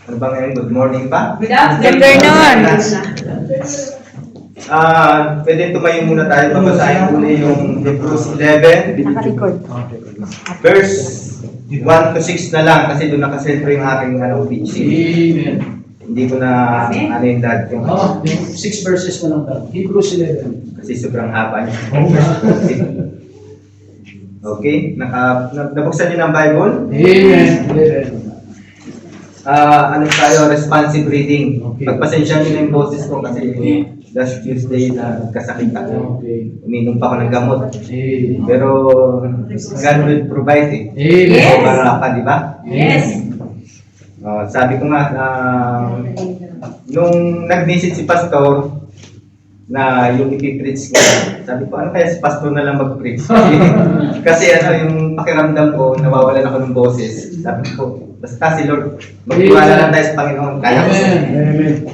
Ano ba ngayon? Good morning pa? Good afternoon. Pwede tumayo muna tayo. Babasahin muna yung Hebrews 11, Naka-record. verse 1 to 6 na lang kasi doon nakasentro yung aking PC. Amen. Hindi ko na ano yung lahat yung 6 verses na lang daw. Hebrews 11. kasi sobrang haba niya. Okay? Nabuksan niyo ng Bible? Amen. 11. Ano tayo? Responsive reading. Okay. Pagpasensya niyo na yung boses ko kasi last Tuesday na nagkasakit ako. Okay. Uminom pa ako ng gamot. Amen. Pero God will provide eh. Amen. Yes. Para ka, di ba? Yes. Sabi ko nga, nung nag-visit si Pastor, na yung ipipreach ko, sabi ko, ano kaya si Pastor na lang mag-preach? Kasi yung pakiramdam ko, nawawalan ako ng boses. Sabi ko, basta si Lord, magtiwala lang tayo sa Panginoon. Kaya ko siya. Amen.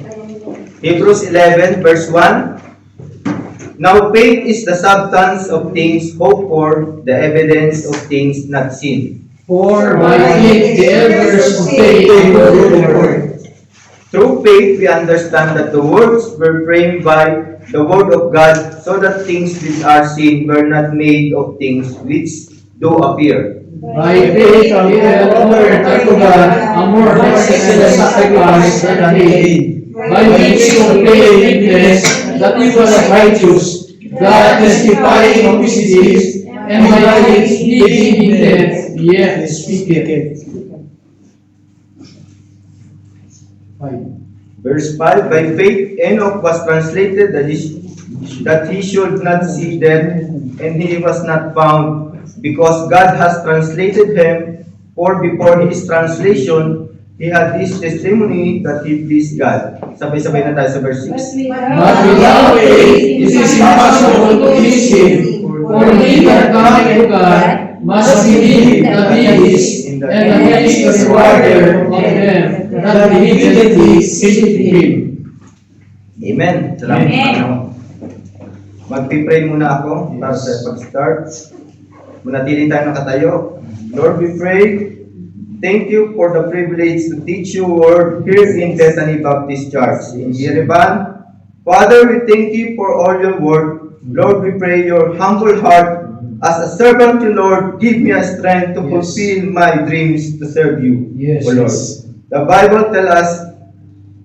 Hebrews 11 verse 1. Now faith is the substance of things hoped for, the evidence of things not seen. For by faith the elders of faith were Lord. Through faith we understand that the worlds were framed by the word of God, so that things which are seen were not made of things which do appear. By faith we have offered unto God a more excellent sacrifice than Abel. By which we obtain witness that he was righteous, God testifying of his deeds, and by which he being dead, yet speaketh. Verse 5, by faith Enoch was translated that he should not see death, and he was not found, because God has translated him, for before his translation, he had this testimony that he pleased God. Sabay-sabay na tayo sa verse 6. But without faith it is impossible to please him, for he that cometh to God must believe that he is, and that he is the rewarder of them that diligently seek him. Amen. Salamat Amen. Panginoon. Magpipray muna ako para sa pag-start. Manatili tayo nakatayo. Lord, we pray. Thank you for the privilege to teach your word here in Bethany Baptist Church in Yerevan. Father, we thank you for all your word. Lord, we pray your humble heart. As a servant to Lord, give me a strength to Yes. fulfill my dreams to serve you, Yes. O Lord. The Bible tells us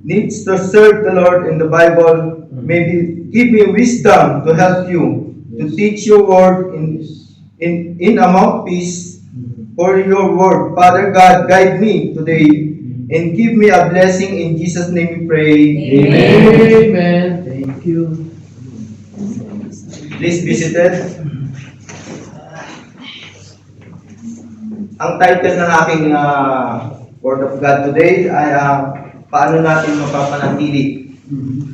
needs to serve the Lord in the Bible. Maybe give me wisdom to help you to teach your word in a mouthpiece for your word. Father God, guide me today and give me a blessing. In Jesus' name we pray. Amen. Thank you. Please be seated. Ang title ng aking Word of God today ay paano natin mapapanatili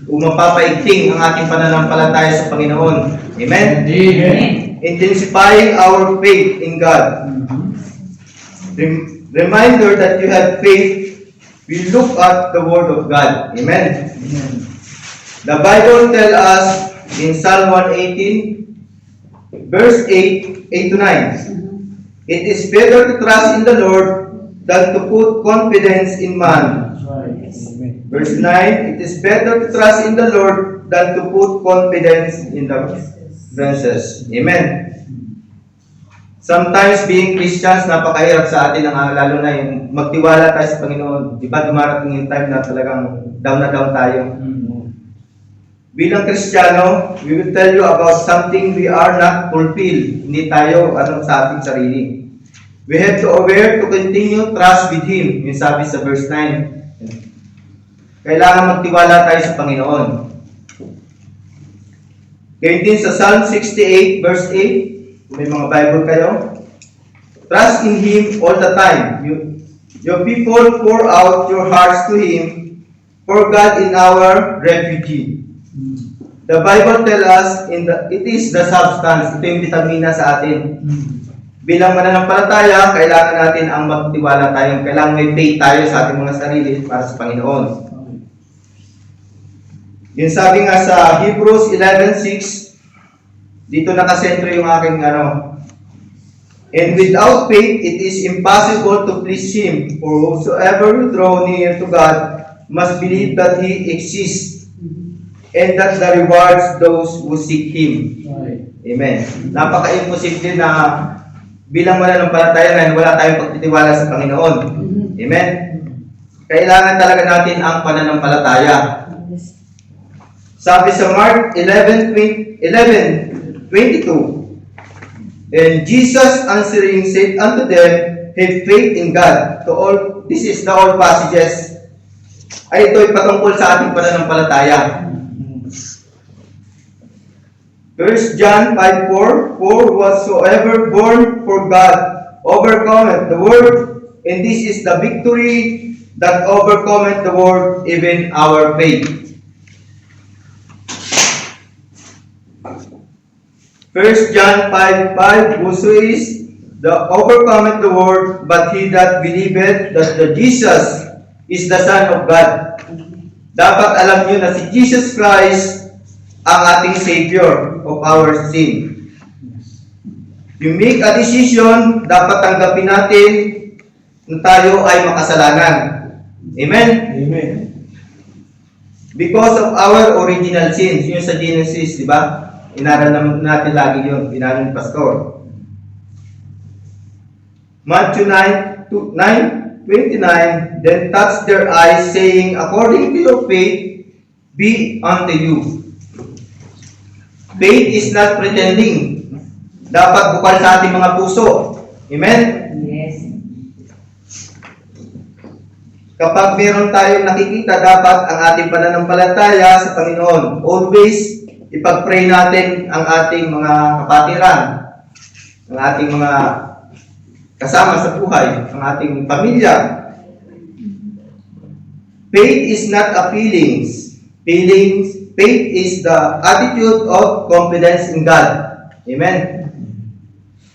o mapapaigting ang ating pananampalataya sa Panginoon. Amen? Amen. Intensifying our faith in God. Reminder that you have faith, we look at the Word of God. Amen? The Bible tells us in Psalm 118, verse 8 to 9, it is better to trust in the Lord than to put confidence in man. Verse 9, it is better to trust in the Lord than to put confidence in the princes. Amen. Sometimes being Christians, napakahirap sa atin, lalo na yung magtiwala tayo sa Panginoon. Di ba dumarating yung time na talagang down na down tayo. Bilang Kristiyano, we will tell you about something we are not fulfilled. Hindi tayo sa ating sarili. We have to aware to continue trust with Him. Yung sabi sa verse 9. Kailangan magtiwala tayo sa Panginoon. Ganyan din sa Psalm 68 verse 8. Kung may mga Bible kayo. Trust in Him all the time. Your people pour out your hearts to Him, for God in our refuge. The Bible tells us it is the substance, ito yung vitamina sa atin. Bilang mananampalataya, kailangan natin ang magtiwala tayo. Kailangan may faith tayo sa ating mga sarili para sa Panginoon. Yung sabi nga sa Hebrews 11:6, dito nakasentro yung aking And without faith, it is impossible to please Him. For whosoever will draw near to God must believe that He exists and that the rewards those who seek Him. Right. Amen. Napaka-imposible na bilang mananampalataya na wala tayong pagtitiwala sa Panginoon. Amen. Kailangan talaga natin ang pananampalataya. Sabi sa Mark 11:22, and Jesus answering said unto them, have faith in God. This is the all passages. Ay ito'y patungkol sa ating pananampalataya. 1 John 5:4, for whatsoever born for God overcometh the world, and this is the victory that overcometh the world, even our faith. 1 John 5:5, whoso is the overcometh the world, but he that believeth that the Jesus is the Son of God. Dapat alam nyo na si Jesus Christ ang ating Savior of our sin. You make a decision, dapat tanggapin natin na tayo ay makasalanan. Amen? Amen. Because of our original sins. Yun sa Genesis, di ba? Inaral natin lagi yun. Inaral ng pastor. Matthew 9:29, then touched their eyes, saying, according to your faith, be unto you. Faith is not pretending. Dapat bukal sa ating mga puso. Amen? Yes. Kapag meron tayong nakikita, dapat ang ating pananampalataya sa Panginoon. Always, ipag-pray natin ang ating mga kapatiran, ang ating mga kasama sa buhay, ang ating pamilya. Faith is not a feelings. Faith is the attitude of confidence in God. Amen.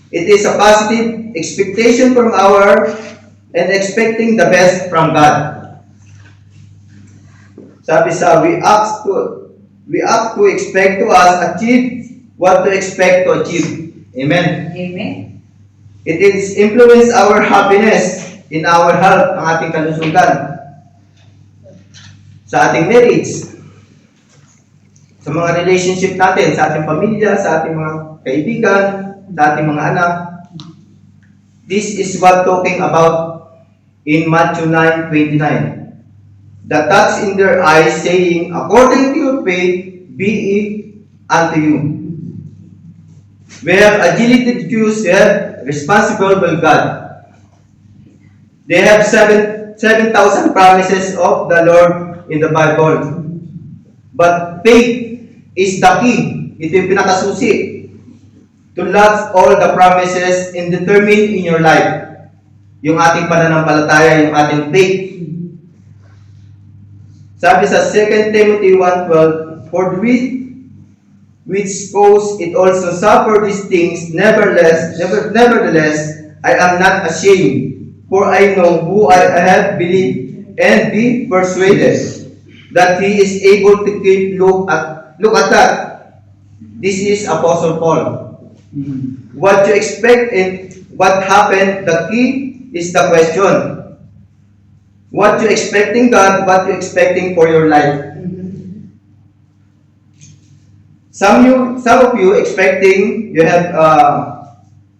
It is a positive expectation from and expecting the best from God. Sabi sa, we ask to expect to us achieve what to expect to achieve. Amen. Amen. It is influence our happiness in our health, ang ating kalusugan. Sa ating marriage, sa mga relationship natin, sa ating pamilya, sa ating mga kaibigan, sa ating mga anak. This is what talking about in Matthew 9:29. The touch in their eyes, saying, according to your faith, be it unto you. We have agility to choose, we have responsible with God. They have 7,000 promises of the Lord in the Bible. But faith is the key. Ito yung pinakasusi to last all the promises and determine in your life. Yung ating pananampalataya, yung ating faith. Sabi sa 2 Timothy 1:12, for which cause it also suffer these things, nevertheless, I am not ashamed, for I know who I have believed and be persuaded that He is able to keep look at that. This is Apostle Paul. What you expect and what happened, the key is the question. What you expecting God, what you expecting for your life. Some of you expecting, you have,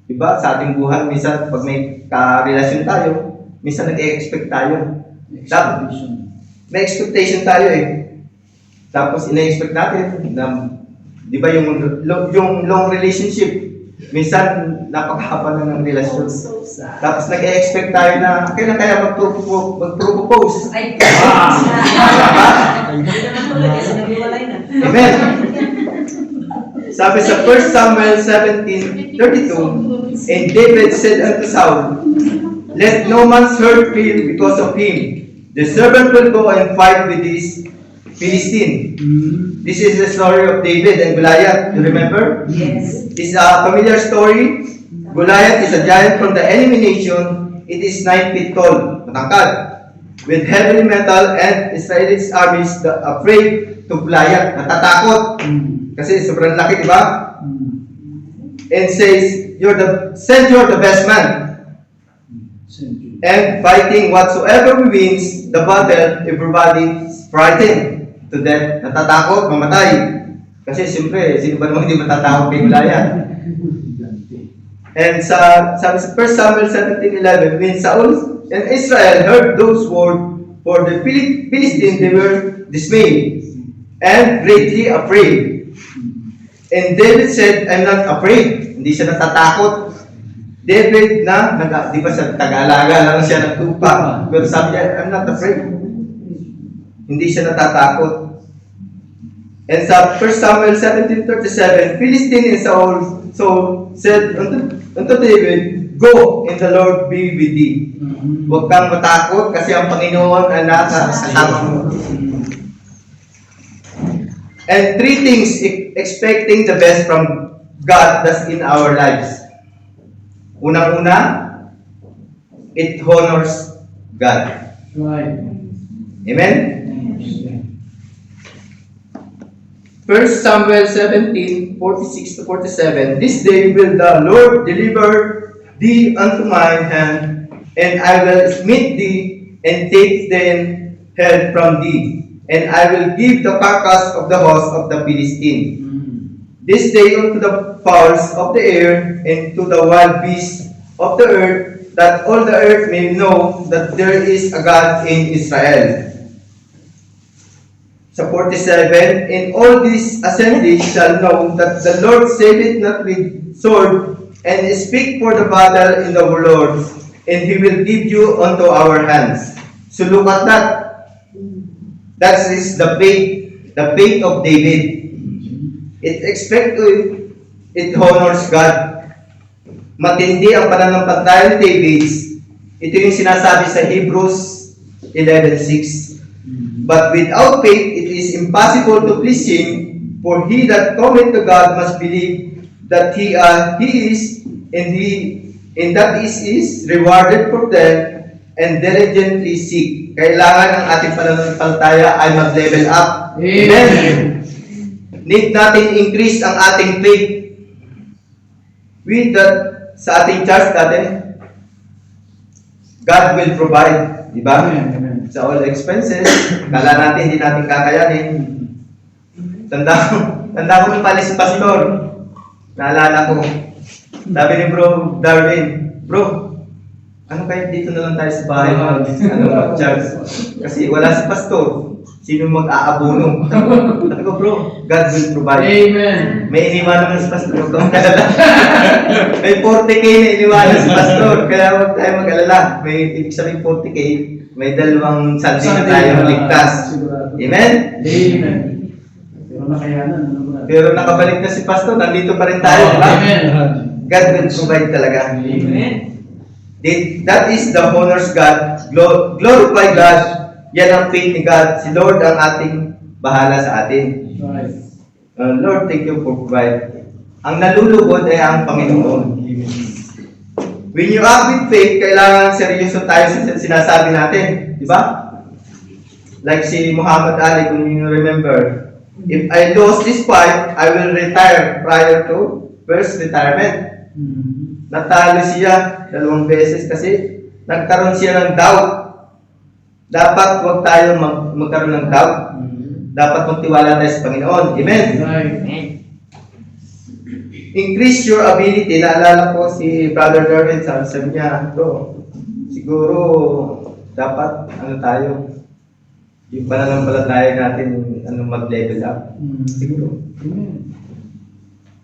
diba, sa ating buhay, minsan pag may karelasyon tayo, minsan nag-expect tayo. May expectation tayo eh. Tapos ina-expect natin na, di ba yung long relationship, minsan napakahaba na ng relasyon. Tapos nag-expect tayo na kailan kaya mag-propose. Ay, Amen. Sabi sa 1 Samuel 17:32, and David said unto Saul, let no man's heart fail because of him. The servant will go and fight with this Philistine. This is the story of David and Goliath. You remember? yes. It's a familiar story. Goliath is a giant from the enemy nation. It is 9 feet tall, matangkad, with heavy metal, and Israel's armies afraid to Goliath, natatakot. Kasi sobrang laki, di ba? and says, you're the best man. And fighting whatsoever we wins the battle, everybody is frightened to death. Natatakot, mamatay. Kasi siyempre, sino ba naman hindi matatakot kay Goliath? And sa 1 Samuel 17:11, when Saul and Israel heard those words for the Philistines, they were dismayed and greatly afraid. And David said, I'm not afraid. Hindi siya natatakot. David di ba sa Tagalog lang siya nagtupa. Pero sabi niya, I'm not afraid. Hindi siya natatakot. And sa 1 Samuel 17:37, Philistine and Saul said unto David, Go, and the Lord be with thee. Huwag kang matakot kasi ang Panginoon ang nakasama mo. And three things expecting the best from God that's in our lives. Unang-una, it honors God. Right. Amen? 1 Samuel 17:46-47, This day will the Lord deliver thee unto mine hand, and I will smite thee, and take then head from thee, and I will give the carcass of the host of the Philistine. This day unto the fowls of the air, and to the wild beasts of the earth, that all the earth may know that there is a God in Israel. Sa 47, In all this assembly shall know that the Lord saveth not with sword, and speak for the battle in the Lord, and He will give you unto our hands. So look at that. That is the faith of David. It honors God. Matindi ang pananampalataya ni David. Ito yung sinasabi sa Hebrews 11:6. But without faith, it is impossible to please Him, for he that cometh to God must believe that He is, and that is rewarded for them, and diligently seek. Kailangan ang ating pananampalataya ay mag-level up. Amen. Need natin increase ang ating faith. With that, sa ating church natin, God will provide. Diba? Amen. Sa all expenses, kala natin hindi natin kakayanin. Tanda ko nung pala si pastor. Naalala ko. Sabi ni Bro Darwin, Bro, ano kaya dito na lang tayo sa bahay mag-charge? Kasi wala si pastor. Sino mag-aabono? Sabi ko, bro, God will provide. Amen. May iniwanan si pastor. Huwag kang mag-alala. May 40K na iniwanan si pastor. Kaya huwag tayo mag-alala. May ibig sabihin 40K. May dalawang Sunday na tayo ligtas. Amen? Amen. Pero nakayanan. Pero nakabalik na si pastor. Nandito pa rin tayo. Diba? Amen. God will provide talaga. Amen. That is the honors God. Glorify God. Yan ang faith ni God. Si Lord ang ating bahala sa atin. Right. Lord, thank you for providing. Ang nalulugod ay ang Panginoon. When you act with faith, kailangan seryoso tayo sa sinasabi natin. Di ba? Like si Muhammad Ali, kung you remember, if I lose this fight, I will retire prior to first retirement. Natalo siya 2 beses kasi nagkaroon siya ng doubt. Dapat huwag tayo magkaroon ng doubt. Dapat magtiwala tayo sa Panginoon. Amen? Right. Increase your ability. Naalala ko si Brother Darwin, sabi niya, bro, siguro dapat tayo, yung pananampalataya natin mag-level up. Siguro.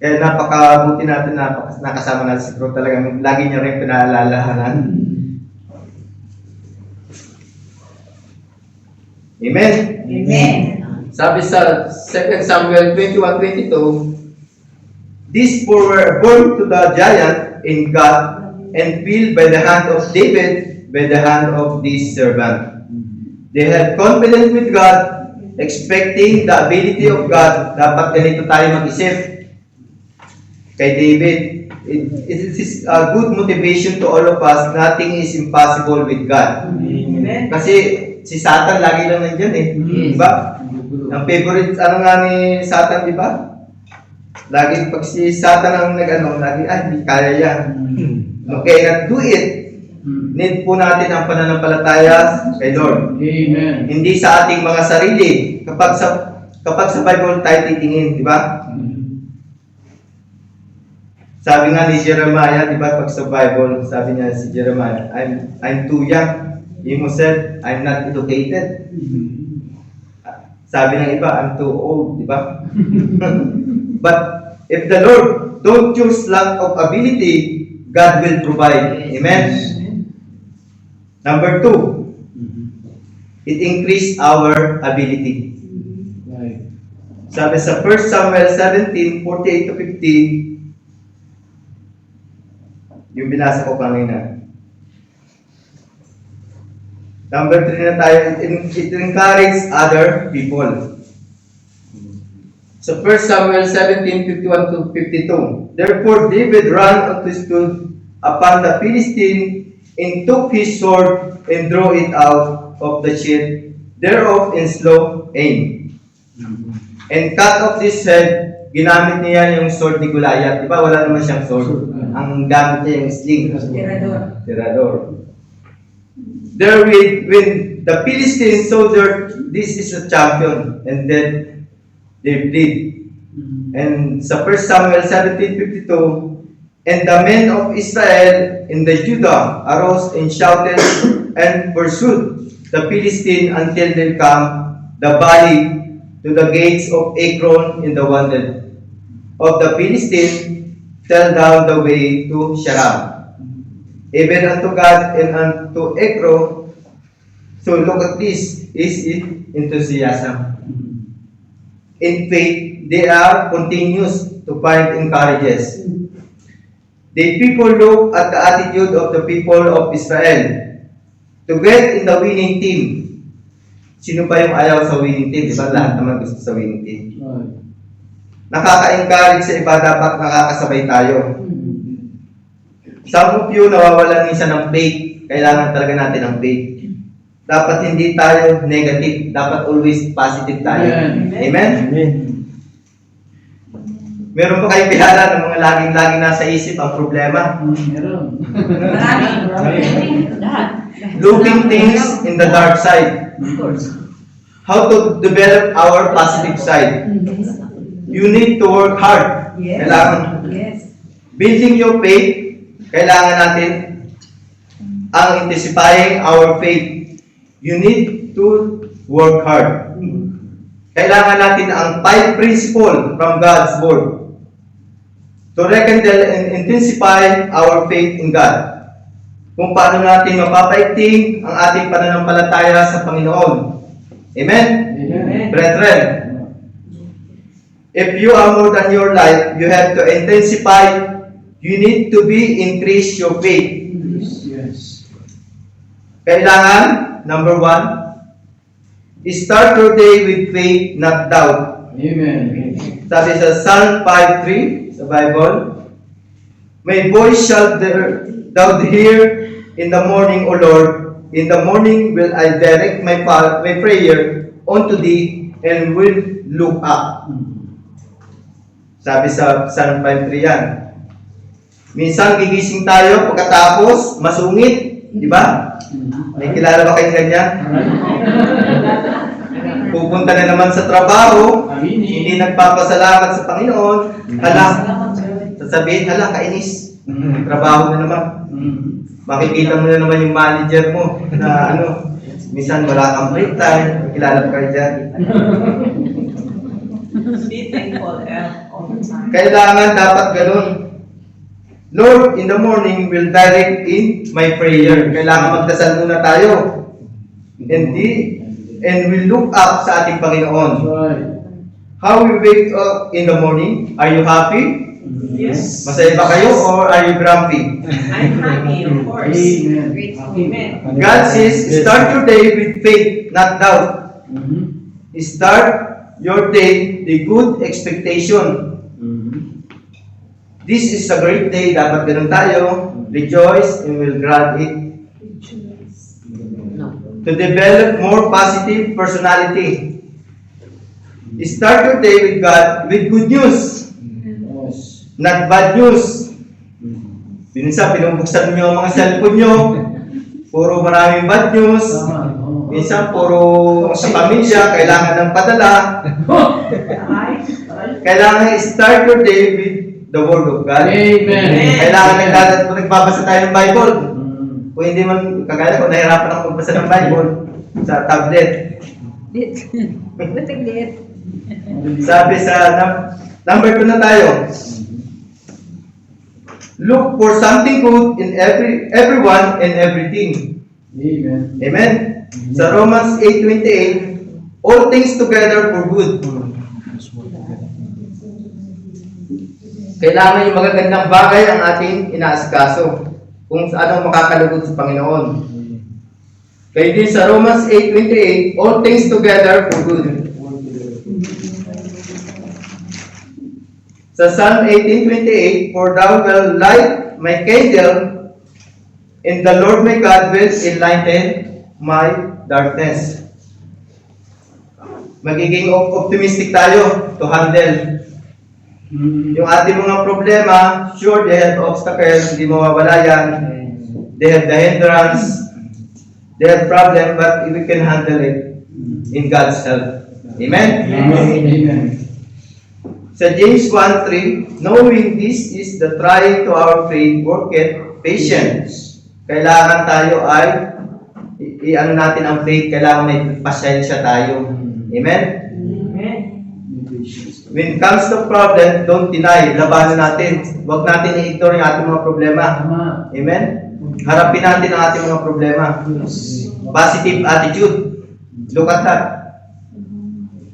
Kaya napakabuti natin na nakasama natin si Bro. Talagang lagi niya rin pinaalalahanan. Amen? Amen. Sabi sa 2 Samuel 21:22, These four were born to the giant in God and filled by the hand of David, by the hand of this servant. They had confidence with God, expecting the ability of God. Dapat ganito tayo mag-isip. Kay David, it is a good motivation to all of us. Nothing is impossible with God. Amen. Kasi si Satan lagi lang nandiyan eh. Di ba? Ang favorite, nga ni Satan, di ba? Lagi pag si Satan ang nag-ano, lagi, hindi kaya yan. No cannot do it. Need po natin ang pananampalataya kay Lord. Amen. Hindi sa ating mga sarili. Kapag sa Bible tayo titingin, di ba? Sabi nga ni Jeremiah, di ba, pag sa Bible, sabi niya si Jeremiah, I'm too young. He said, I'm not educated. Sabi ng iba, I'm too old, di ba? But if the Lord don't choose lack of ability, God will provide. Amen? Number 2, it increase our ability. Right. Sabi sa 1 Samuel 17:48-50, yung binasa ko kanina. Number 3 na tayo, it encourages other people. So 1 Samuel 17:51-52. Therefore David ran unto stood upon the Philistine, and took his sword, and drew it out of the sheath thereof in slow aim. And cut off his head. Ginamit niya yung sword ni Goliath. Di ba? Wala naman siyang sword. Ang gamit niya yung sling. Tirador. Therewith, when the Philistines saw this is a champion, and then they fled. And sa 1 Samuel 17:52, and the men of Israel and the Judah arose and shouted and pursued the Philistine until they come the valley to the gates of Ekron in the wonder of the Philistine, fell down the way to Sharam, even unto God and unto Ekron. So look at this, is it enthusiasm. In faith, they are continuous to find encourages. The people look at the attitude of the people of Israel to get in the winning team. Sino pa yung ayaw sa winning team? Di ba lahat naman gusto sa winning team? Right. Nakaka-encourage sa iba, dapat nakakasabay tayo. Some of you nawawalan minsan ng faith. Kailangan talaga natin ng faith. Dapat hindi tayo negative. Dapat always positive tayo. Amen? Amen. Meron pa kayong kilala ng mga laging-laging nasa isip ang problema? Meron. Looking things in the dark side. Of course. How to develop our positive side. You need to work hard. Kailangan. Building your faith, kailangan natin ang intensifying our faith. You need to work hard. Kailangan natin ang 5 principles from God's Word to rekindle and intensify our faith in God. Kung paano natin mapapaigting ang ating pananampalataya sa Panginoon. Amen? Amen. Brethren, if you are more than your life, you have to intensify. You need to increase your faith. Yes. Kailangan, number 1, start your day with faith, not doubt. Amen. Sabi sa Psalm 5:3 sa Bible, my voice shall thou hear in the morning, O Lord. In the morning will I direct my prayer unto thee and will look up. Sabi sa Psalm 5:3 yan. Minsan gigising tayo pagkatapos masungit, di ba? May kilala ba kayong ganyan? Pupunta na naman sa trabaho, hindi nagpapasalamat sa Panginoon, sasabihin, kainis. Trabaho na naman. Makikita mo na naman yung manager mo na minsan wala kang break time. Kilala pa kayo dyan. Be thankful all the time. Kailangan dapat ganun. Lord, in the morning will direct in my prayer. Kailangan magdasal muna tayo. And we look up sa ating Panginoon. Right. How we wake up in the morning? Are you happy? Yes. Masaya ba kayo or are you grumpy? I'm happy, of course. Amen. Amen. God says, start your day with faith, not doubt. Start your day with good expectation. This is a great day. Dapat ganun tayo. Rejoice and will grant it. To develop more positive personality. Start your day with God with good news. not bad news. Minsan, pinubuksan nyo ang mga cellphone nyo, puro maraming bad news. Minsan, puro sa pamilya, kailangan ng padala. Kailangan start your day with the Word of God. Amen. Kailangan nagbabasa tayo ng Bible. Kung hindi man, kagaya ko, nahirapan ako magbasa ng Bible sa tablet. Sabi sa number 2 na tayo. Look for something good in everyone and everything. Amen. Amen. Sa Romans 8:28, all things together for good. Kailangan yung magagandang bagay ang ating inaasikaso kung anong makakalugod sa Panginoon. Kaya din sa Romans 8:28, all things together for good. Sa Psalm 18:28, for thou wilt light my candle, and the Lord my God will enlighten my darkness. Magiging optimistic tayo to handle yung ating mga problema. Sure, they have obstacles, hindi mawawala yan. They have the hindrance, they have problem, but we can handle it in God's help. Amen? Amen. Sa James 1:3, knowing this is the trying to our faith worketh patience. Kailangan tayo ay i-ano natin ang faith, kailangan may pasensya tayo. Amen? When it comes to problem, don't deny. Labanan natin. Huwag natin i-ignore yung ating mga problema. Amen? Harapin natin ang ating mga problema. Positive attitude. Look at that.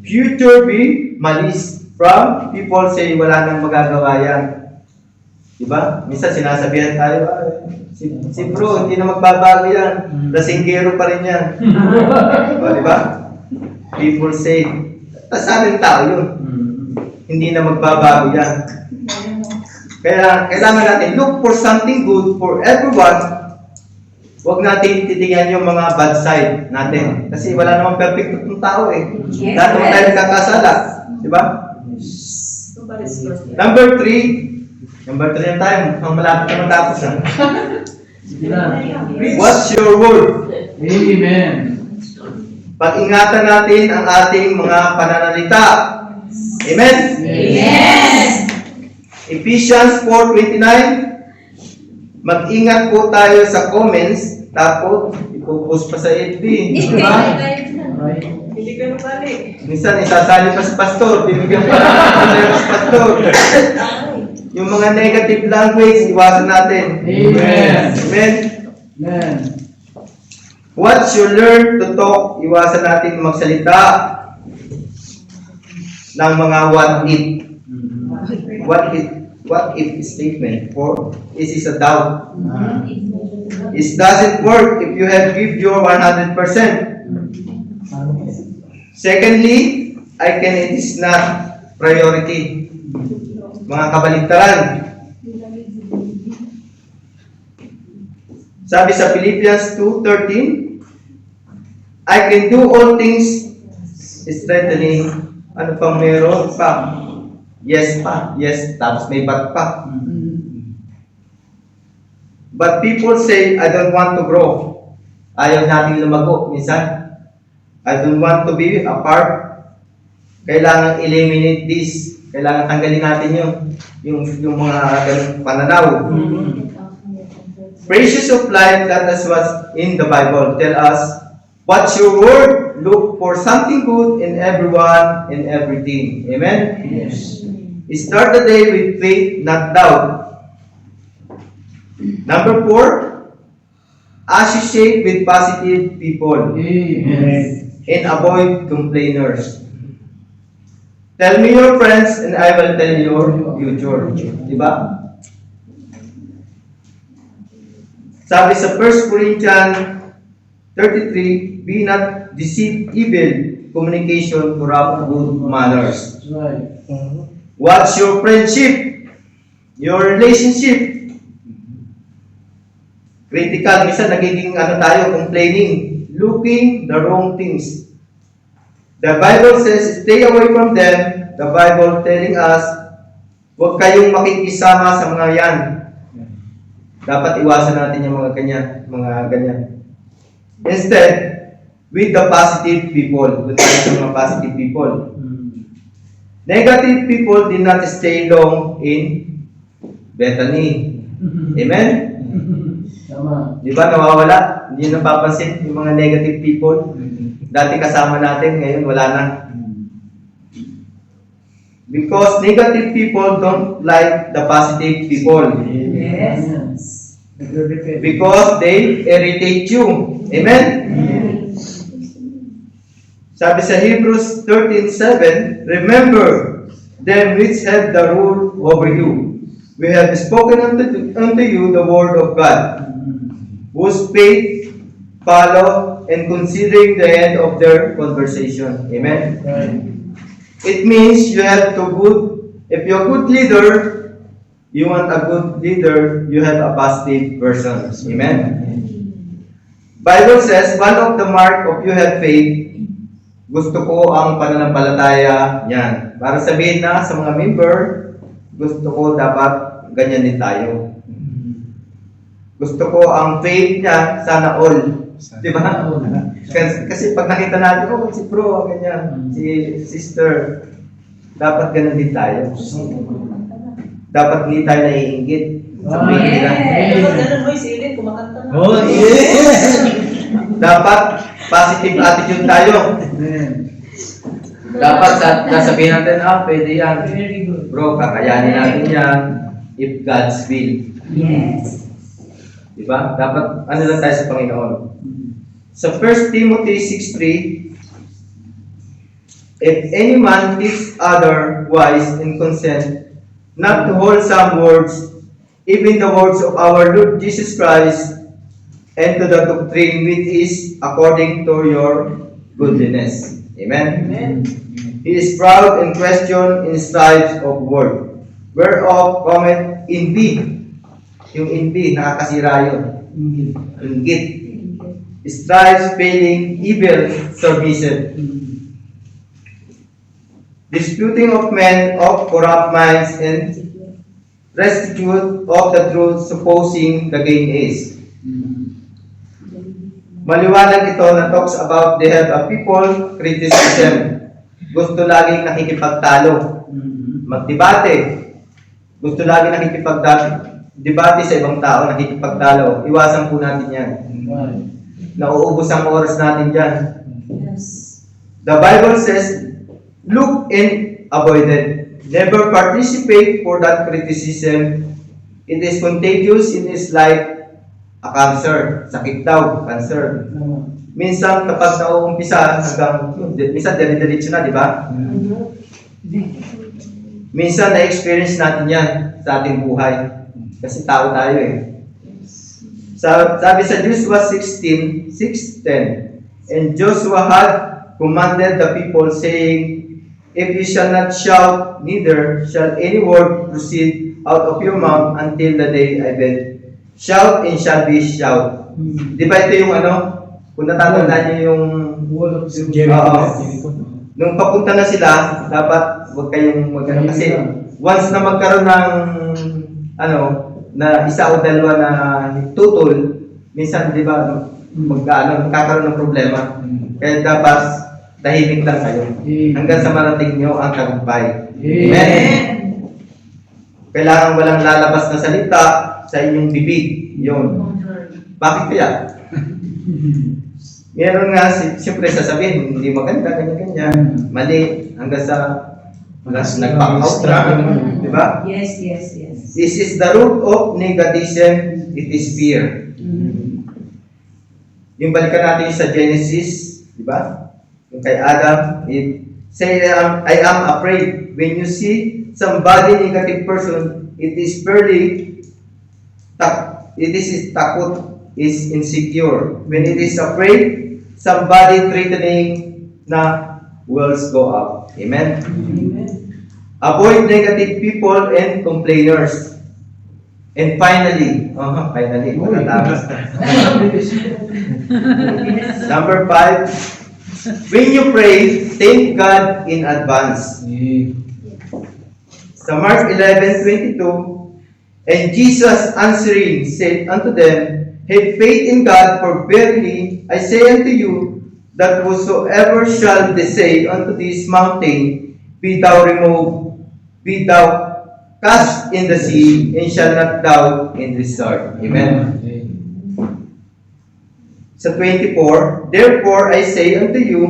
Future be malis. From people say wala nang magagawa yan. Diba? Minsan sinasabihan tayo, si bro, hindi na magbabago yan. Lasinggero pa rin yan. Diba? People say, sa aming tao yun. Hindi na magbabago yan. Kaya kailangan natin look for something good for everyone. Huwag natin titingnan yung mga bad side natin. Kasi wala namang perfect ng tao eh. Lahat naman tayo nagkakasala. Diba? Number 3 na tayo. Ang malapit na matapos na. What's your word? Amen. Pag-ingatan natin ang ating mga pananalita. Amen? Yes! Ephesians 4:29. Mag-ingat po tayo sa comments, tapos ipopost pa sa FB. Diba? Hindi ka nabalik. Minsan isasali pa sa pastor, bibigyan pa sa pastor. Yung mga negative language, iwasan natin. Amen. Amen? Amen. What you learn to talk, iwasan natin magsalita ng mga what if statement. For this is a doubt. It doesn't work if you have give your 100%. Secondly, it is not priority. Mga kabaligtaran. Sabi sa Philippians 2:13, I can do all things strengthening. Ano pang meron pa? Yes pa. Yes, tapos may but pa. But people say, I don't want to grow. Ayaw natin lumago. Minsan, I don't want to be apart. Kailangan eliminate this. Kailangan tanggalin natin yung mga pananaw. Precious of life, that is what's in the Bible. Tell us, what's your word? Look for something good in everyone and everything. Amen? Yes. Start the day with faith, not doubt. Number 4, associate with positive people. Amen. And avoid complainers. Tell me your friends and I will tell your future. Diba? Sabi sa 1 Corinthians 33, be not deceived, evil communication corrupt good manners. That's right. What's your friendship? Your relationship? Critical, minsan nagiging tayo, complaining, looking the wrong things. The Bible says, stay away from them. The Bible telling us, Huwag kayong makikisama sa mga yan. Dapat iwasan natin yung mga ganyan. Instead, with the positive people. Doon tayo sa mga positive people. Negative people did not stay long in Bethany. Amen? Tama. Di ba nawawala? Hindi nyo napapansin yung mga negative people. Dati kasama natin, ngayon wala na. Because negative people don't like the positive people. Yes. Because they irritate you. Amen? Sabi sa Hebrews 13:7, remember them which have the rule over you. We have spoken unto you the word of God, whose faith follow and considering the end of their conversation. Amen? It means you have to if you're a good leader, you want a good leader, you have a positive person. Amen? Bible says, one of the mark of you have faith. Gusto ko ang pananampalataya niyan. Para sabihin na sa mga member, gusto ko dapat ganyan din tayo. Gusto ko ang faith niya, sana all. Di ba? Kasi pag nakita natin, oh, si bro, ganyan, si sister, dapat ganun din tayo. Dapat hindi tayo naiinggit sa faith nila. Ganun mo, silid, kumakanta na. Oh, yes! Dapat positive attitude tayo. Dapat sasabihin natin, pwede yan. Bro, kakayanin natin yan if God's will. Yes. Diba? Dapat ano lang tayo sa Panginoon. Sa 1 Timothy 6:3, if any man teach otherwise in consent, not to hold some words, even the words of our Lord Jesus Christ, and to the doctrine which is according to your goodliness. Amen? Amen. He is proud and question in strifes of word, whereof cometh envy. Yung envy, nakakasira yun. Inggit. Strives, failing, evil, submissive. Disputing of men of corrupt minds and restitute of the truth, supposing the gain is. Maliwanag ito na talks about they have a people criticism. Gusto laging nakikipagtalo. Magdebate. Gusto laging nakikipagdebate sa ibang tao, nakikipagtalo. Iwasan po natin yan. Nauubos ang oras natin dyan. Yes. The Bible says, look and avoid it. Never participate for that criticism. It is contagious, it is like a cancer. Sakit daw, cancer. Minsan kapag nauumpisa minsan dire-diretso na, di ba? Minsan na-experience natin yan sa ating buhay. Kasi tao tayo eh. Sabi sa Joshua 16:6-10, and Joshua had commanded the people, saying, if you shall not shout, neither shall any word proceed out of your mouth until the day I bid. Shout and shall be shout. Di ba ito yung kung natatandaan niyo yung nung papunta na sila, dapat huwag kayong kasi once na magkaroon ng na isa o dalawa na tutol, minsan di ba magkakaroon ng problema. Kaya dapat tahimik lang kayo hanggang sa marating nyo ang tagumpay. Amen. Kailangan walang lalabas na salita sa inyong bibig. Yun. Bakit kaya? Meron nga, siyempre sasabihin, hindi maganda, ganyan-ganyan. Mali, hanggang sa nag-back out na. Di ba? Yes. This is the root of negativism, it is fear. Yung balikan natin sa Genesis, di ba? Yung kay Adam, say, I am afraid. When you see somebody negative person, it is takot, is insecure. When it is afraid, somebody threatening na walls go up. Amen? Avoid negative people and complainers. And finally, matatapos na. Number 5, when you pray, thank God in advance. Sa Mark 11:22, and Jesus answering said unto them, have faith in God, for verily I say unto you, that whosoever shall they say unto this mountain, be thou removed, be thou cast in the sea, and shall not doubt in this heart. Amen. Sa 24, therefore I say unto you,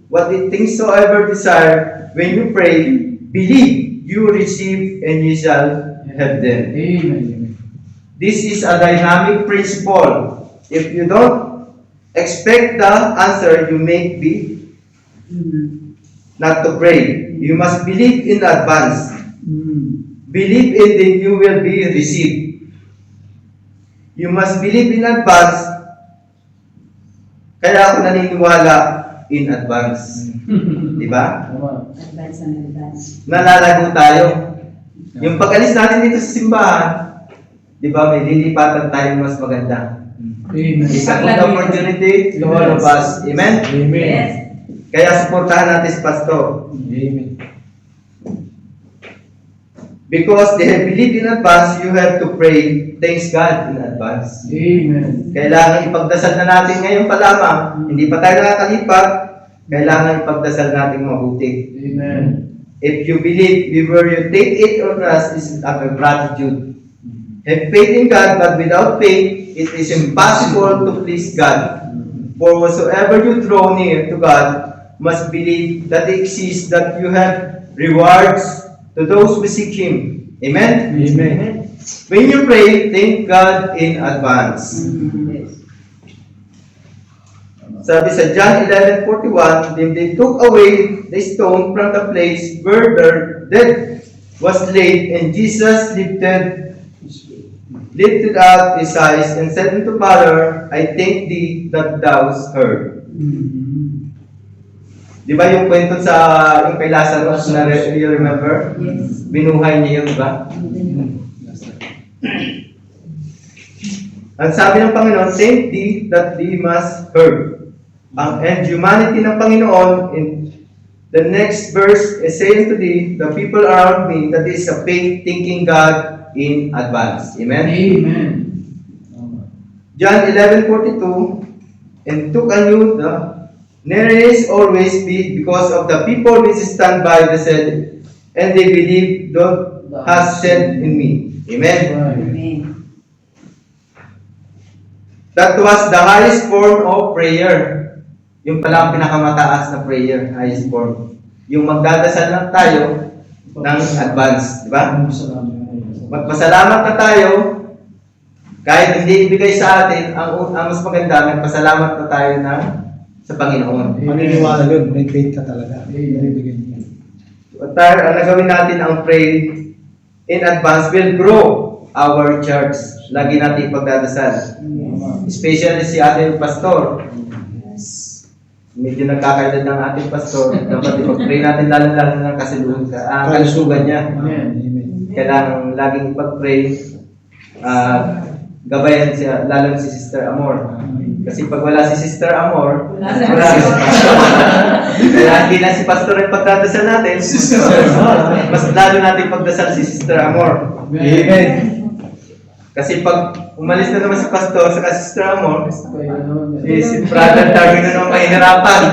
what things soever desire, when you pray, believe you receive, and you shall have them. Amen. This is a dynamic principle. If you don't expect the answer, you may be not to pray. You must believe in advance. Believe in that you will be received. You must believe in advance. Kaya ako naniniwala in advance. Di ba? Advance and advance. Nalalago tayo. Yung pag-alis natin dito sa simbahan, di ba, may lilipatan tayong mas maganda. Amen. Isang good opportunity to all of us. Amen? Amen. Yes. Kaya supportahan natin si Pastor. Amen. Because they have believed in advance, you have to pray, thanks God in advance. Amen. Kailangan ipagdasal na natin ngayon pa lamang. Hindi pa tayo nakakalipat. Kailangan ipagdasal natin mabuti. Amen. If you believe, whether you take it or not, is out of gratitude. Have faith in God, but without faith, it is impossible to please God. For whatsoever you draw near to God, must believe that He exists, that you have rewards to those who seek Him. Amen? Amen. When you pray, thank God in advance. Sabi sa John 11:41, then they took away the stone from the place where the dead was laid, and Jesus lifted up his eyes and said unto Father, I thank thee that thou hast heard. Di ba yung kwento sa yung kay Lazarus na you remember? Yes. Binuhay niya yun, di ba? Ang sabi ng Panginoon, thank thee that thee must heard. And humanity ng Panginoon, in the next verse, is saying to thee, the people around me, that is a faith thinking God in advance. Amen? Amen. John 11:42, and took anew the nearness always be because of the people which stand by the said, and they believe God has sent in me. Amen? Amen. That was the highest form of prayer. Yung pala ang pinakamataas na prayer, highest form. Yung magdadasal lang tayo ng advance. Di ba? Magpasalamat na tayo, kahit hindi ibigay sa atin, ang mas maganda, magpasalamat na tayo sa Panginoon. Maniniwala yun, may faith ka talaga. Binibigyan niya. Ang nagawin natin ang pray in advance will grow our church. Lagi natin ipagdadasal. Especially si ating pastor. Medyo nagkakaedad ng ating pastor. Dapat ipag-pray natin lalo-lalo ng kalusugan niya. Amen. Kailangan laging ipag-pray. Gabayan siya, lalo si Sister Amor. Kasi pag wala si Sister Amor, wala si Pastor. Kaya hindi na si Pastor ang pagdadasal natin. Mas lalo natin pagdasal si Sister Amor. Amen. Kasi pag umalis na naman si Pastor sa Sister Amor, si Brother Darwin na naman mahihirapan.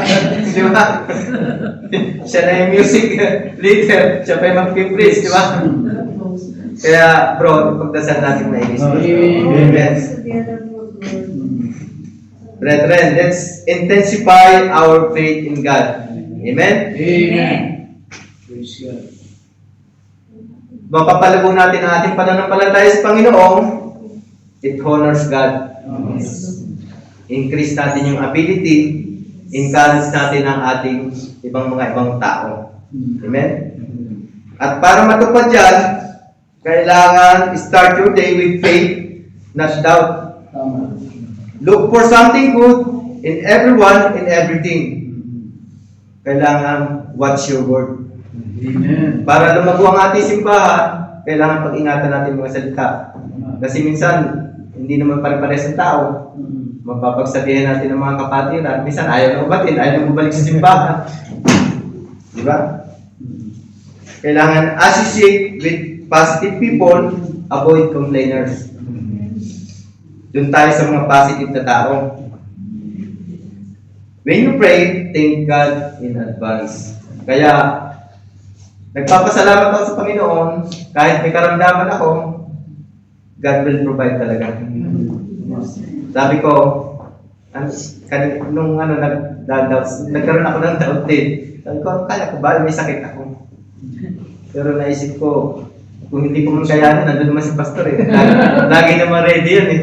Di ba? Siya na yung music leader. Siya pa yung mag-praise, di ba? Kaya bro, pagdasal natin maigis. Amen. Brethren, let's intensify our faith in God. Amen? Amen. Praise God. Mapapalago natin ang ating pananampalataya sa Panginoon, it honors God. Increase natin yung ability, encourage natin ang ating ibang tao. Amen? At para matupad yan, kailangan start your day with faith, not doubt. Tama. Look for something good in everyone and everything. Kailangan watch your word. Amen. Para lumago ang ating simbahan, kailangan pag-ingatan natin mga salita. Kasi minsan, hindi naman pare-pares ang tao. Mapapagsabihan natin ng mga kapatiran. Minsan, ayaw na umatin, ayaw na bumalik sa simbahan. Di ba? Kailangan associate with positive people, avoid complainers. Doon tayo sa mga positive na tao. When you pray, thank God in advance. Kaya, nagpapasalamat ako sa Panginoon, kahit may karamdaman ako, God will provide talaga. Sabi ko, nung nagkaroon ako ng doubt din. Sabi ko, kaya ko ba? May sakit ako. Pero naisip ko, kung hindi ko man kayanin, nandun naman si Pastor eh. Lagi naman ready yun eh.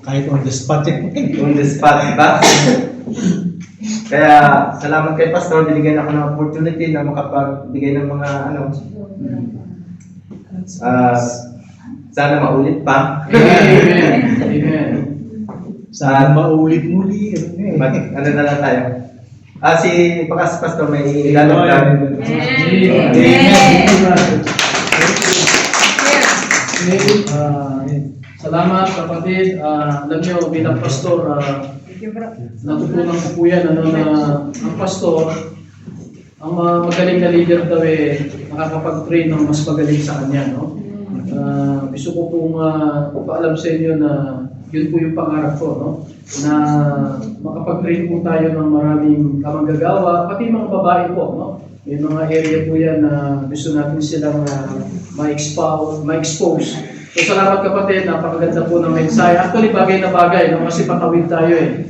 Kahit on the spot eh. On the spot, diba? Kaya, salamat kay Pastor, binigyan ako ng opportunity na makapagbigay ng mga sana maulit pa. Amen. Amen. Sana maulit-muli. Ano na lang tayo. Si Pastor may ilalong lang. Salamat kapatid. Alam nyo, bilang pastor, natutunan ko po yan, ang pastor, ang magaling na leader daw nakakapag-train ng mas magaling sa kanya, no? Gusto ko pong paalam sa inyo na yun po yung pangarap ko, no? Na makapag-train po tayo ng maraming kamanggagawa, pati mga babae po, no? May mga area po yan na gusto natin silang ma-expose. So salamat kapatid, napakaganda po ng mensahe. Actually, bagay na bagay, no? Kasi patawid tayo eh.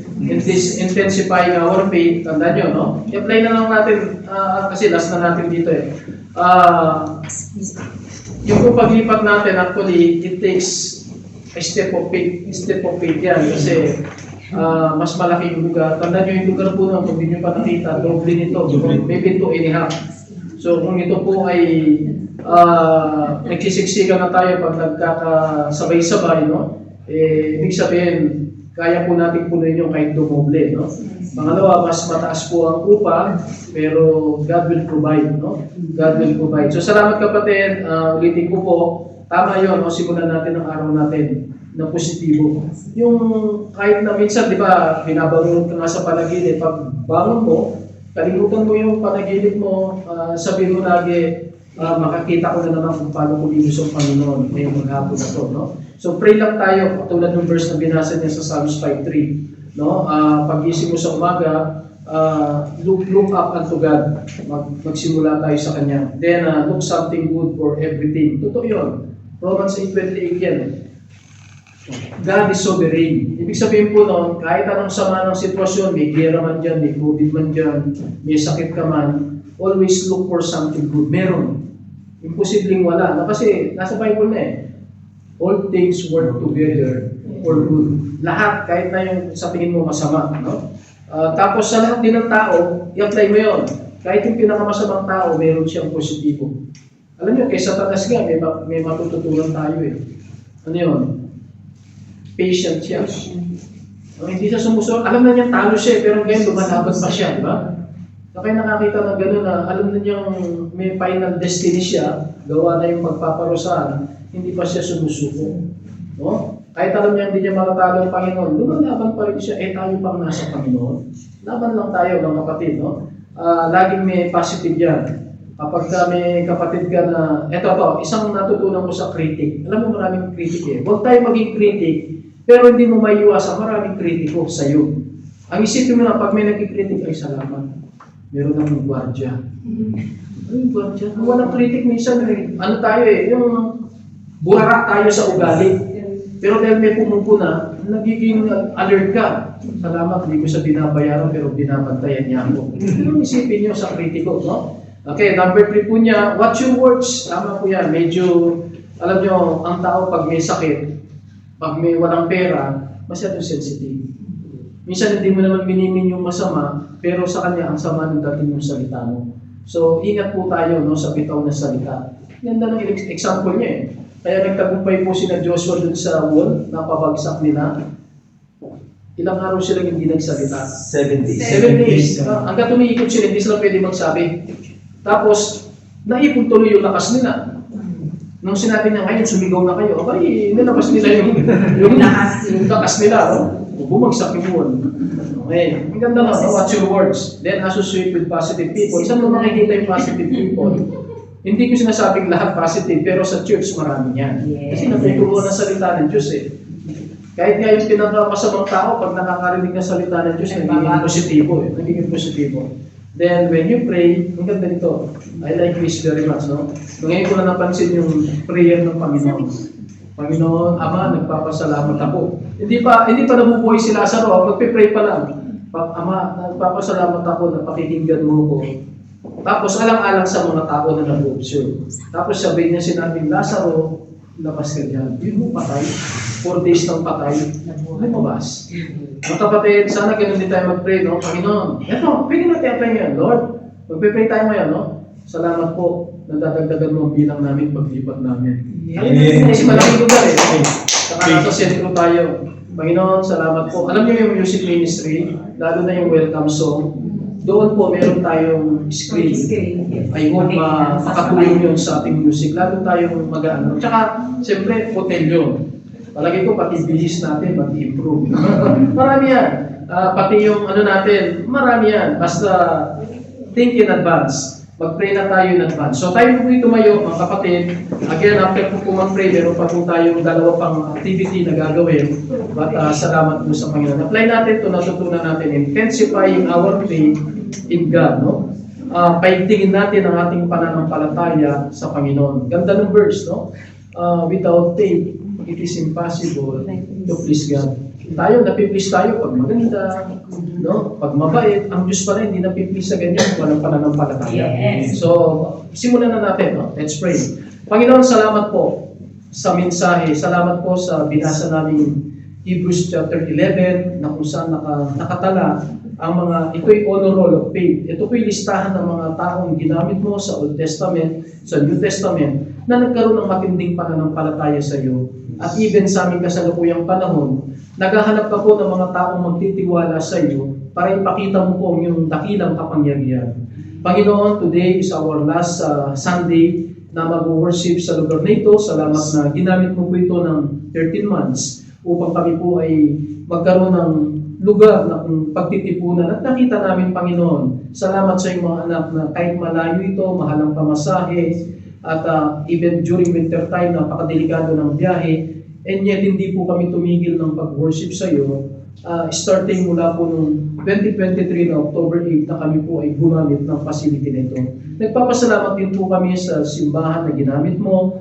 Intensifying our faith, tanda nyo, no? I-apply na lang natin, kasi last na natin dito eh. Yung paglipat natin, actually, it takes a step of faith yan. Kasi mas malaki yung lugar. Tanda nyo yung lugar po nung, kung hindi nyo pa nakita, doble nito, maybe 2.5. So kung ito po ay nagsisiksikan na tayo pag nagkakasabay-sabay, no? Ibig sabihin, kaya po natin punuin yung kahit dumoble, no? Pangalawa, mas mataas po ang upa, pero God will provide, no? God will provide. So salamat kapatid, ulitin ko po, tama yun, no? Simulan natin ang araw natin na positibo. Yung kahit na minsan, di ba, binabangon ka nga sa panaginip, pag bangon mo, kalimutan mo yung panaginip mo, sabihin mo lagi, makakita ko na naman kung paano kumilos ang Panginoon ngayong maghapon na to, no? So pray lang tayo, katulad ng verse na binasa niya sa Psalms 5:3, no? Pag-isip mo sa umaga, look up unto God. Magsimula tayo sa Kanya. Then, look something good for everything. Totoo yun. Romans 8:28 yan. God is sovereign. Ibig sabihin po noon, kahit anong sama ng sitwasyon, may gera man dyan, may COVID man dyan, may sakit ka man, always look for something good. Meron. Imposibleng wala. Kasi nasa Bible na eh. All things work together for good. Lahat, kahit na yung sa tingin mo masama. No? Tapos sa lahat din ng tao, i-apply mo yun. Kahit yung pinakamasamang tao, meron siyang positibo. Alam nyo, kay Satanas nga, may matututunan tayo eh. Ano yun? Patient siya. Hindi siya sumusunod. Alam na niya talo siya, pero ngayon lumalaban pa siya, di ba? So, kaya nakakita ng gano'n na alam na niyang may final destiny siya, gawa na yung magpaparusahan, hindi pa siya sumusuko. No? Kahit alam niya hindi niya matatalo ang Panginoon, lumalaban pa rin siya, tayo pang nasa Panginoon. Laban lang tayo ng kapatid, no? Laging may positive yan. Kapag may kapatid ka na, eto, isang natutunan ko sa critic. Alam mo, maraming critic eh. Huwag tayo maging critic, pero hindi mo maiiwasan, maraming kritiko sa iyo. Ang isipin mo na, pag may nagkikritik, ay salamat. Meron ng gwardiya. Ano yung gwardiya? Kung walang kritik, minsan, ano tayo eh, yung burarak tayo sa ugali. Pero dahil may pumupuna, nagiging alert ka. Salamat, hindi ko siya binabayaran, pero binabantayan niya ako. Pero isipin niyo sa kritiko, no? Okay, number 3 po niya, watch your words. Tama po yan. Medyo, alam nyo, ang tao pag may sakit, pag may walang pera, masyadong sensitive. Minsan hindi mo naman minimin yung masama, pero sa kanya ang sama ng dating yung salita mo. So, ingat po tayo no, sa bitaw na salita. Ganda ng example niya eh. Kaya nagtagumpay po sila Joshua dun sa wall, napabagsak nila. Ilang araw silang hindi nagsalita? 7 days. 7 days. Hanggang tumiikot sila, hindi sila pwede magsabi. Tapos, naipon tuloy yung lakas nila. Nung sinabi niya ngayon, sumigaw na kayo, abay, nilabas nila yung lakas nila. No? bumagsak yung wall. Okay, ang ganda na, no? Watch your words, then associate with positive people. Saan mo makikita yung positive people? Hindi ko sinasabing lahat positive, pero sa church marami yan. Kasi natuturuan ng salita ng Diyos eh. Kahit nga yung pinakamasamang tao, pag nakakarinig ng salita ng Diyos, nagiging positibo eh. Nagiging positibo. Then, when you pray, ang ganda nito. I like this very much, no? Ngayon ko na napansin yung prayer ng Panginoon. Panginoon, Ama, nagpapasalamat ako. Hindi pa nabubuhay si Lazaro, magpe-pray pa lang. Ama, nagpapasalamat ako na pakikinggan mo ko. Tapos alang-alang sa mga tao na nag-observe. Tapos sabihin niya sinabing, Lazaro, labas ka dyan. Yun mo patay. 4 days ng patay. Lumabas. Mga kapatid, sana ganun din tayo mag-pray, no? Panginoon, eto, pwede natin atay yan, Lord. Magpe-pray tayo ngayon, no? Salamat po. Nadadagdagan mo ang bilang namin paglipat namin. Amen. Kasi malaking lugar eh. Saka nasa sentro tayo. Panginoon, salamat po. Alam niyo yung music ministry, lalo na yung welcome song, doon po meron tayong screen. I hope makatulong yun sa ating music. Lalo tayong mag-ano. Tsaka, siyempre, hotel yun. Palagi ko, pati bihis natin, pati improve. Marami yan. Pati yung ano natin, marami yan. Basta, think in advance. Mag-pray na tayo in advance. So, tayo po tumayo, mga kapatid. Again, after po mag-pray, meron pa po tayong dalawa pang activity na gagawin. But salamat po sa Panginoon. Apply natin ito, natutunan natin, intensifying our faith in God. No? Paigtingin natin ang ating pananampalataya sa Panginoon. Ganda ng verse, no? Without faith, it is impossible to please God. Tayo, napiplease tayo pag maganda, no? Pag mabait, ang Diyos pa rin, hindi napiplease sa ganyan, walang pananampalataya. Yes. So, simulan na natin, no? Let's pray. Panginoon, salamat po sa mensahe. Salamat po sa binasa namin Hebrews chapter 11, na kung saan nakatala ang mga, ito'y honor roll of faith. Ito po'y listahan ng mga taong ginamit mo sa Old Testament, sa New Testament, na nagkaroon ng matinding pananampalataya sa iyo. At even sa aming kasalukuyang panahon, naghahanap ka po ng mga taong magtitiwala sa iyo para ipakita mo po ang iyong dakilang kapangyarihan. Panginoon, today is our last Sunday na mag-worship sa lugar na ito. Salamat na ginamit mo po ito ng 13 months upang kami po ay magkaroon ng lugar na pagtitipunan at nakita namin, Panginoon. Salamat sa iyong mga anak na kahit malayo ito, mahal ang pamasahe, at even during winter time, napakadelikado ng biyahe, and yet hindi po kami tumigil ng pag-worship sa iyo. Starting mula po noong 2023 na October 8 na kami po ay gumamit ng facility na ito. Nagpapasalamat din po kami sa simbahan na ginamit mo.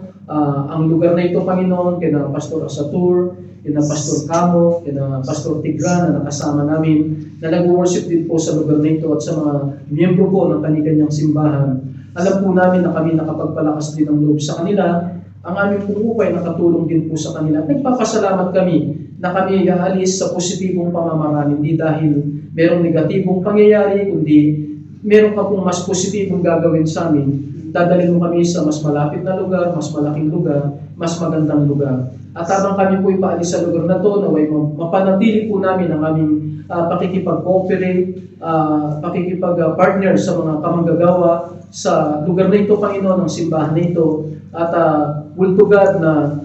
Ang lugar na ito, Panginoon, kina Pastor Asatur, kina Pastor Camo, kina Pastor Tigran na nakasama namin, na nag-worship din po sa lugar na ito at sa mga miyembro po ng kanilang simbahan. Alam po namin na kami nakapagpalakas din ng loob sa kanila. Ang aming pungukay nakatulong din po sa kanila. Nagpapasalamat kami na kami aalis sa positibong pamamaraan, hindi dahil merong negatibong pangyayari, kundi meron ka pong mas positibong gagawin sa amin. Dadalhin mo kami sa mas malapit na lugar, mas malaking lugar, mas magandang lugar. At habang kami po ipaalis sa lugar na to, naway mapanatili po namin ang aming pakikipag-cooperate, pakikipag-partner sa mga kamanggagawa sa lugar na ito, Panginoon, ng simbahan na ito. At will to God na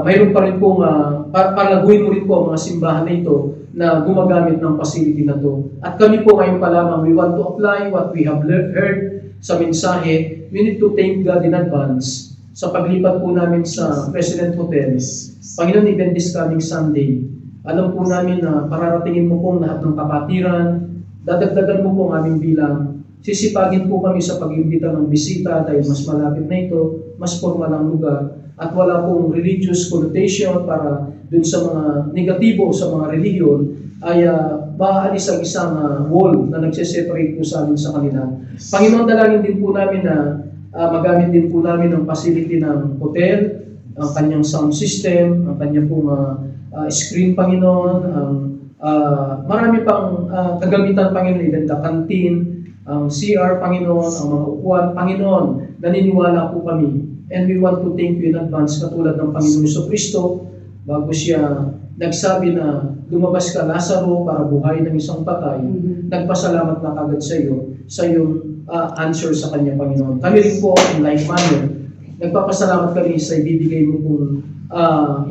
mayroon pa rin pong palaguin mo rin po ang mga simbahan na ito na gumagamit ng facility na to. At kami po ngayon pa lamang, we want to apply what we have heard sa mensahe. We need to thank God in advance sa paglipat po namin sa President Hotel. Panginoon, even this coming Sunday, alam po namin na pararatingin mo pong lahat ng kapatiran, dadagdagan mo po ang aming bilang. Sisipagin po kami sa pag-imbita ng bisita dahil mas malapit na ito, mas formal ang lugar, at wala pong religious connotation para dun sa mga negatibo sa mga relihiyon ay maaalis ang isang wall na nagse-separate po sa amin sa kanila. Panginoon, dalangin din po namin na magamit din po namin ang facility ng hotel, ang kanyang sound system, ang kanyang pong screen, Panginoon, ang marami pang kagamitan, Panginoon, even the canteen, ang CR, Panginoon, ang mga upuan, Panginoon, naniniwala po kami. And we want to thank you in advance, katulad ng Panginoon Jesucristo, bago siya nagsabi na lumabas ka, Lazaro, para buhayin ng isang patay, nagpasalamat na kagad sa iyong answer sa kanya, Panginoon. Kami rin po, in like manner, nagpapasalamat kami sa ibibigay mo pong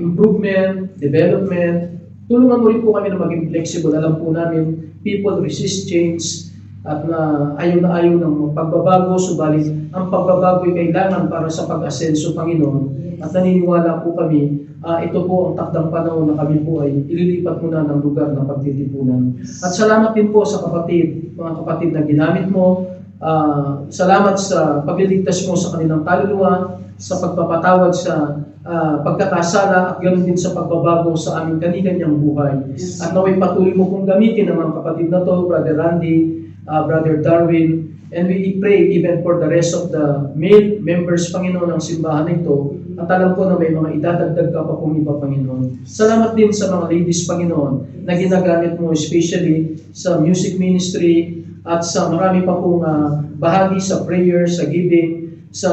improvement, development, tulungan mo rin po kami na maging flexible. Alam po namin, people resist change at na ayaw ng pagbabago, subalit ang pagbabago ay kailangan para sa pag-asenso, Panginoon. At naniniwala po kami, ito po ang takdang panahon na kami po ay ililipat muna ng lugar ng pagtitipunan. At salamat din po sa mga kapatid na ginamit mo. Salamat sa pagliligtas mo sa kanilang kaluluwa, sa pagpapatawad sa pagkakasala at ganoon din sa pagbabago sa aming kani-kanyang buhay. At naway patuloy mo kong gamitin ang mga kapatid na to, Brother Randy, Brother Darwin, and we pray even for the rest of the male members, Panginoon, ng simbahan na ito. At alam ko na may mga idadagdag ka pa kung iba, Panginoon. Salamat din sa mga ladies, Panginoon, na ginagamit mo especially sa music ministry at sa marami pa pong bahagi sa prayer, sa giving, sa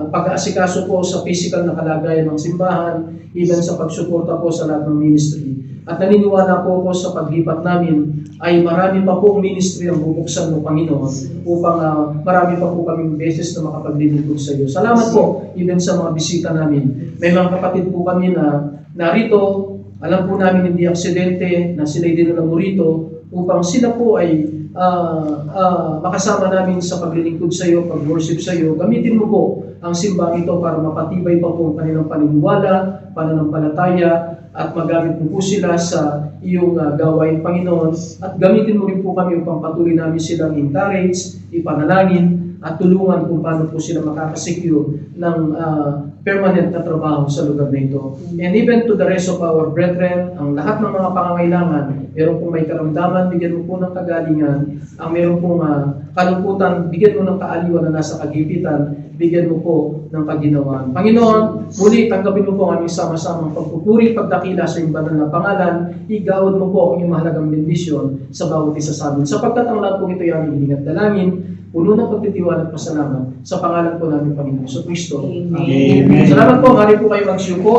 pag-aasikaso po sa physical na kalagayan ng simbahan, even sa pagsuporta po sa lahat ng ministry. At naniniwala po ako sa paglipat namin ay marami pa pong ministry ang bubuksan mo, Panginoon, upang marami pa po kaming beses na makapaglilingkod sa iyo. Salamat po even sa mga bisita namin. May mga kapatid po kami na narito, alam po namin hindi aksidente na sila'y dinala mo rito upang sila po ay makasama namin sa paglilingkod sa iyo, pag-worship sa iyo. Gamitin mo po ang simbang ito para mapatibay pa po ang kanilang paniniwala, pananampalataya, at magamit mo po sila sa iyong gawain, Panginoon. At gamitin mo rin po kami upang patuloy namin silang encourage, ipanalangin, at tulungan kung paano po sila makakasecure ng permanent na trabaho sa lugar na ito. And even to the rest of our brethren, ang lahat ng mga pangangailangan, meron pong may karamdaman, bigyan mo po ng kagalingan. Ang meron pong kalungkutan, bigyan mo ng kaaliwan na nasa kagipitan, bigyan mo po ng kaginawaan. Panginoon, muli tanggapin mo po ang aming sama-samang pagpupuri, pagdakila sa iyong banal na pangalan, igawad mo po ang iyong mahalagang bendisyon sa bawat isa sa amin. Sapagkat ang lahat po ito ay aming hiling at dalangin, puno ng pagtitiwala at pasalamat sa pangalan po namin, Panginoon Kristo. Amen. Salamat po, mari po kayo magsiupo.